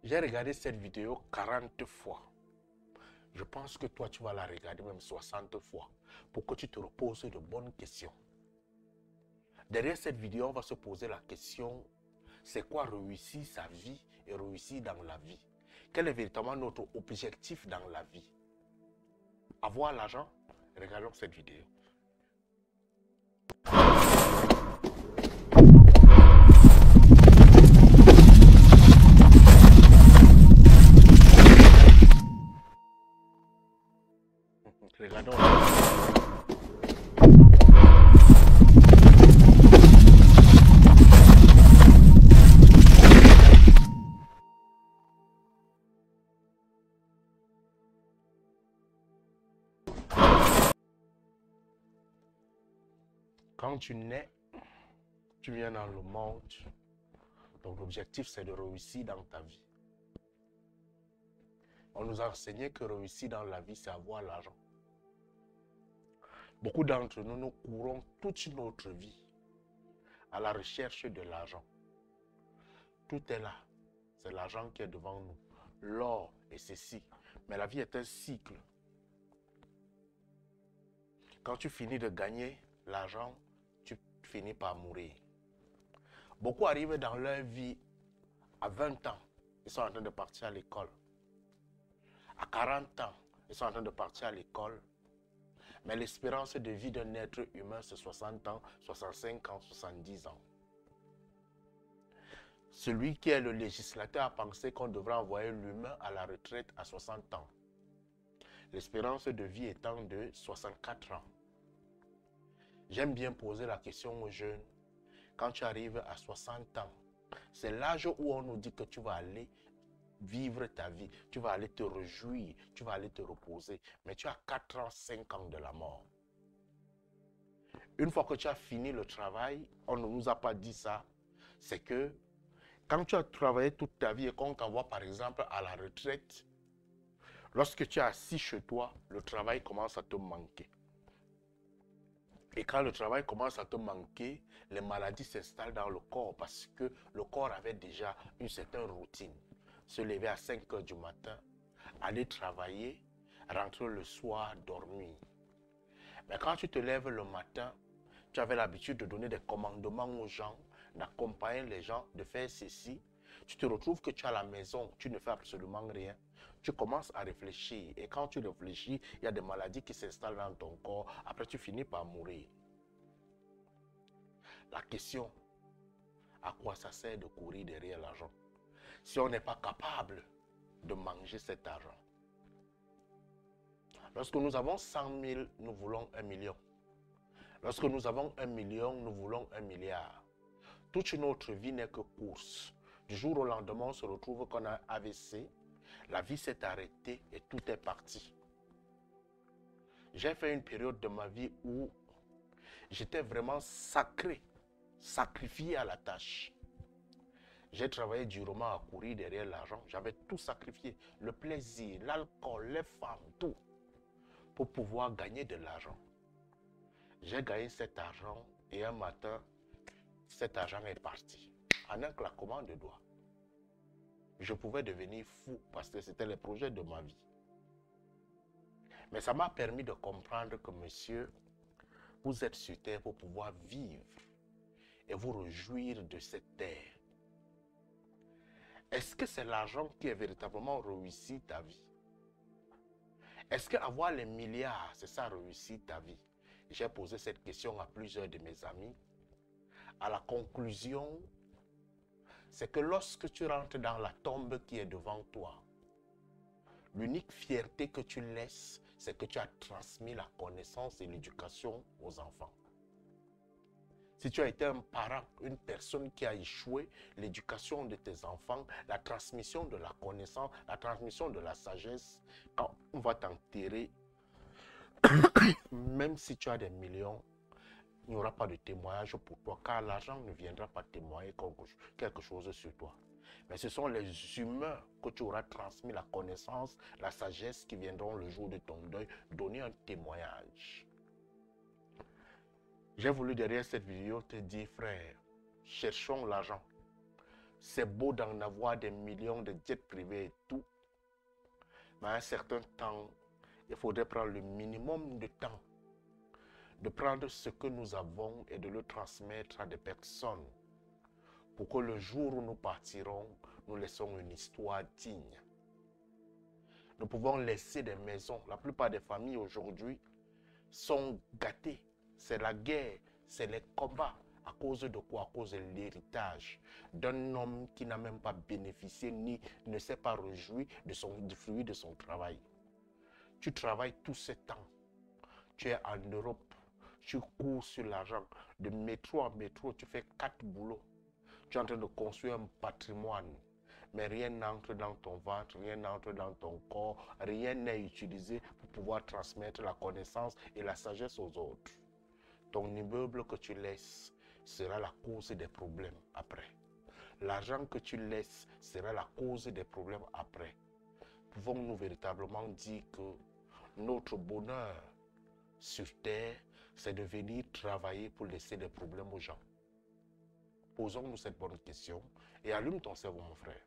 J'ai regardé cette vidéo 40 fois. Je pense que toi, tu vas la regarder même 60 fois pour que tu te reposes de bonnes questions. Derrière cette vidéo, on va se poser la question, c'est quoi réussir sa vie et réussir dans la vie? Quel est véritablement notre objectif dans la vie? Avoir l'argent? Regardons cette vidéo. Regardons. Quand tu nais, tu viens dans le monde. Donc l'objectif, c'est de réussir dans ta vie. On nous a enseigné que réussir dans la vie, c'est avoir l'argent. Beaucoup d'entre nous, nous courons toute notre vie à la recherche de l'argent. Tout est là. C'est l'argent qui est devant nous. L'or et ceci. Mais la vie est un cycle. Quand tu finis de gagner l'argent, tu finis par mourir. Beaucoup arrivent dans leur vie à 20 ans. Ils sont en train de partir à l'école. À 40 ans, ils sont en train de partir à l'école. Mais l'espérance de vie d'un être humain, c'est 60 ans, 65 ans, 70 ans. Celui qui est le législateur a pensé qu'on devrait envoyer l'humain à la retraite à 60 ans. L'espérance de vie étant de 64 ans. J'aime bien poser la question aux jeunes. Quand tu arrives à 60 ans, c'est l'âge où on nous dit que tu vas aller vivre ta vie. Tu vas aller te réjouir, tu vas aller te reposer. Mais tu as 4 ans, 5 ans de la mort. Une fois que tu as fini le travail, on ne nous a pas dit ça. C'est que quand tu as travaillé toute ta vie et qu'on t'envoie par exemple à la retraite, lorsque tu es assis chez toi, le travail commence à te manquer. Et quand le travail commence à te manquer, les maladies s'installent dans le corps parce que le corps avait déjà une certaine routine. Se lever à 5 heures du matin, aller travailler, rentrer le soir, dormir. Mais quand tu te lèves le matin, tu avais l'habitude de donner des commandements aux gens, d'accompagner les gens, de faire ceci. Tu te retrouves que tu es à la maison, tu ne fais absolument rien. Tu commences à réfléchir. Et quand tu réfléchis, il y a des maladies qui s'installent dans ton corps. Après, tu finis par mourir. La question, à quoi ça sert de courir derrière l'argent si on n'est pas capable de manger cet argent? Lorsque nous avons 100 000, nous voulons 1 million. Lorsque nous avons 1 million, nous voulons 1 milliard. Toute notre vie n'est que course. Du jour au lendemain, on se retrouve qu'on a AVC, la vie s'est arrêtée et tout est parti. J'ai fait une période de ma vie où j'étais vraiment sacrifié à la tâche. J'ai travaillé durement à courir derrière l'argent. J'avais tout sacrifié, le plaisir, l'alcool, les femmes, tout, pour pouvoir gagner de l'argent. J'ai gagné cet argent et un matin, cet argent est parti. En un claquement de doigts. Je pouvais devenir fou parce que c'était le projet de ma vie. Mais ça m'a permis de comprendre que, monsieur, vous êtes sur terre pour pouvoir vivre et vous réjouir de cette terre. Est-ce que c'est l'argent qui a véritablement réussi ta vie? Est-ce qu'avoir les milliards, c'est ça réussir ta vie? J'ai posé cette question à plusieurs de mes amis. À la conclusion, c'est que lorsque tu rentres dans la tombe qui est devant toi, l'unique fierté que tu laisses, c'est que tu as transmis la connaissance et l'éducation aux enfants. Si tu as été un parent, une personne qui a échoué, l'éducation de tes enfants, la transmission de la connaissance, la transmission de la sagesse, quand on va t'enterrer, même si tu as des millions, il n'y aura pas de témoignage pour toi, car l'argent ne viendra pas témoigner quelque chose sur toi. Mais ce sont les humains que tu auras transmis la connaissance, la sagesse qui viendront le jour de ton deuil donner un témoignage. J'ai voulu derrière cette vidéo te dire, frère, cherchons l'argent. C'est beau d'en avoir des millions de jets privés et tout. Mais à un certain temps, il faudrait prendre le minimum de temps. De prendre ce que nous avons et de le transmettre à des personnes. Pour que le jour où nous partirons, nous laissons une histoire digne. Nous pouvons laisser des maisons. La plupart des familles aujourd'hui sont gâtées. C'est la guerre, c'est les combats. À cause de quoi? À cause de l'héritage d'un homme qui n'a même pas bénéficié ni ne s'est pas réjoui du fruit de son travail. Tu travailles tout ce temps. Tu es en Europe. Tu cours sur l'argent. De métro en métro, tu fais 4 boulots. Tu es en train de construire un patrimoine. Mais rien n'entre dans ton ventre, rien n'entre dans ton corps, rien n'est utilisé pour pouvoir transmettre la connaissance et la sagesse aux autres. Ton immeuble que tu laisses sera la cause des problèmes après. L'argent que tu laisses sera la cause des problèmes après. Pouvons-nous véritablement dire que notre bonheur sur terre, c'est de venir travailler pour laisser des problèmes aux gens? Posons-nous cette bonne question et allume ton cerveau, mon frère.